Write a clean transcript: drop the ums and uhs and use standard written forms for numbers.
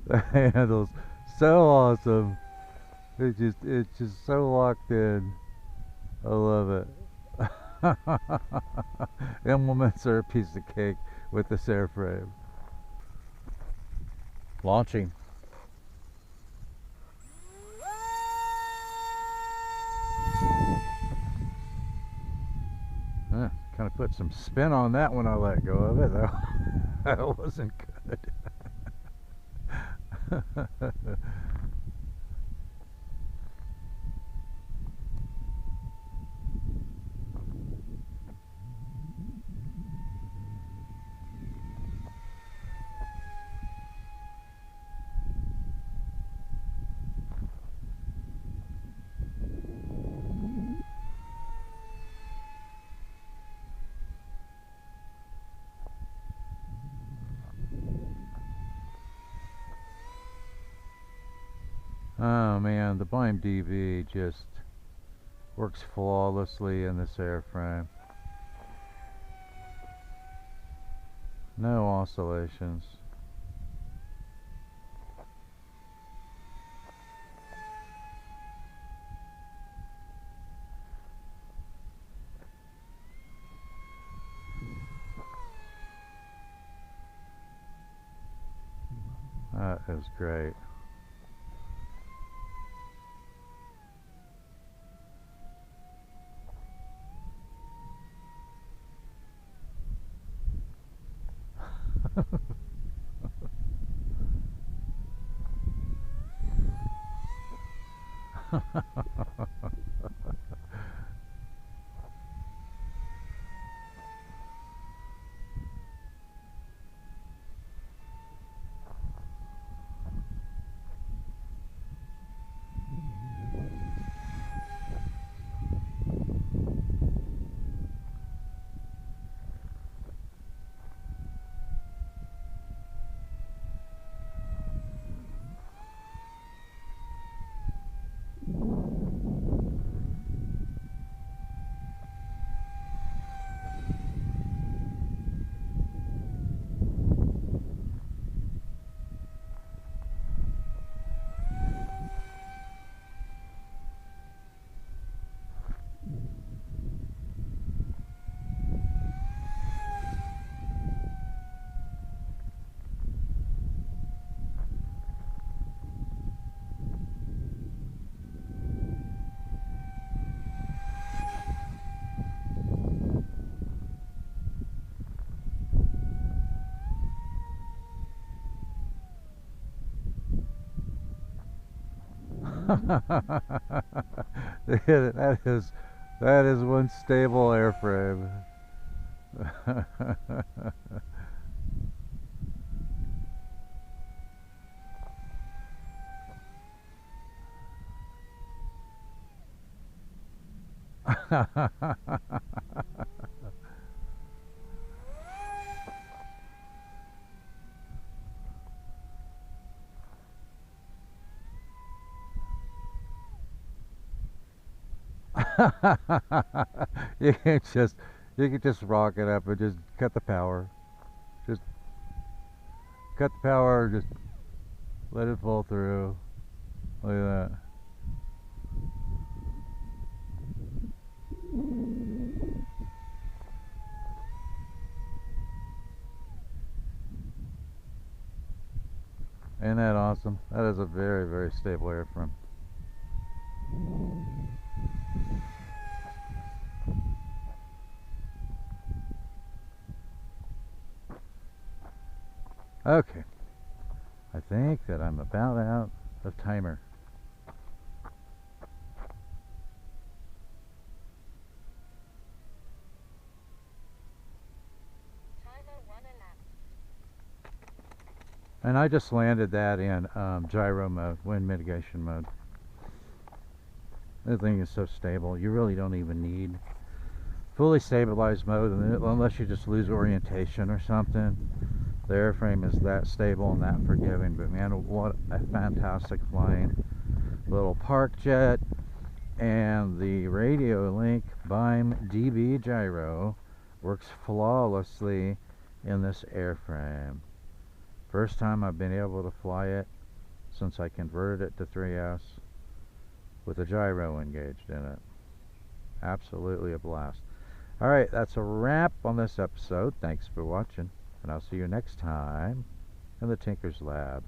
The handle's so awesome. It's just so locked in. I love it. Implements are a piece of cake with this airframe. Launching. Kind of put some spin on that when I let go of it, though. That wasn't good. Oh man, the Bime DV just works flawlessly in this airframe. No oscillations. That is great. that is one stable airframe. you can just rock it up and just cut the power. Just cut the power, just let it fall through. Look at that. Ain't that awesome? That is a very, very stable airframe. Okay, I think that I'm about out of timer. And I just landed that in gyro mode, wind mitigation mode. The thing is so stable, you really don't even need fully stabilized mode unless you just lose orientation or something. The airframe is that stable and that forgiving, but man, what a fantastic flying little Parkjet. And the RadioLink Bime DV Gyro works flawlessly in this airframe. First time I've been able to fly it since I converted it to 3S with a gyro engaged in it. Absolutely a blast. Alright, that's a wrap on this episode. Thanks for watching, and I'll see you next time in the Tinkerz Lab.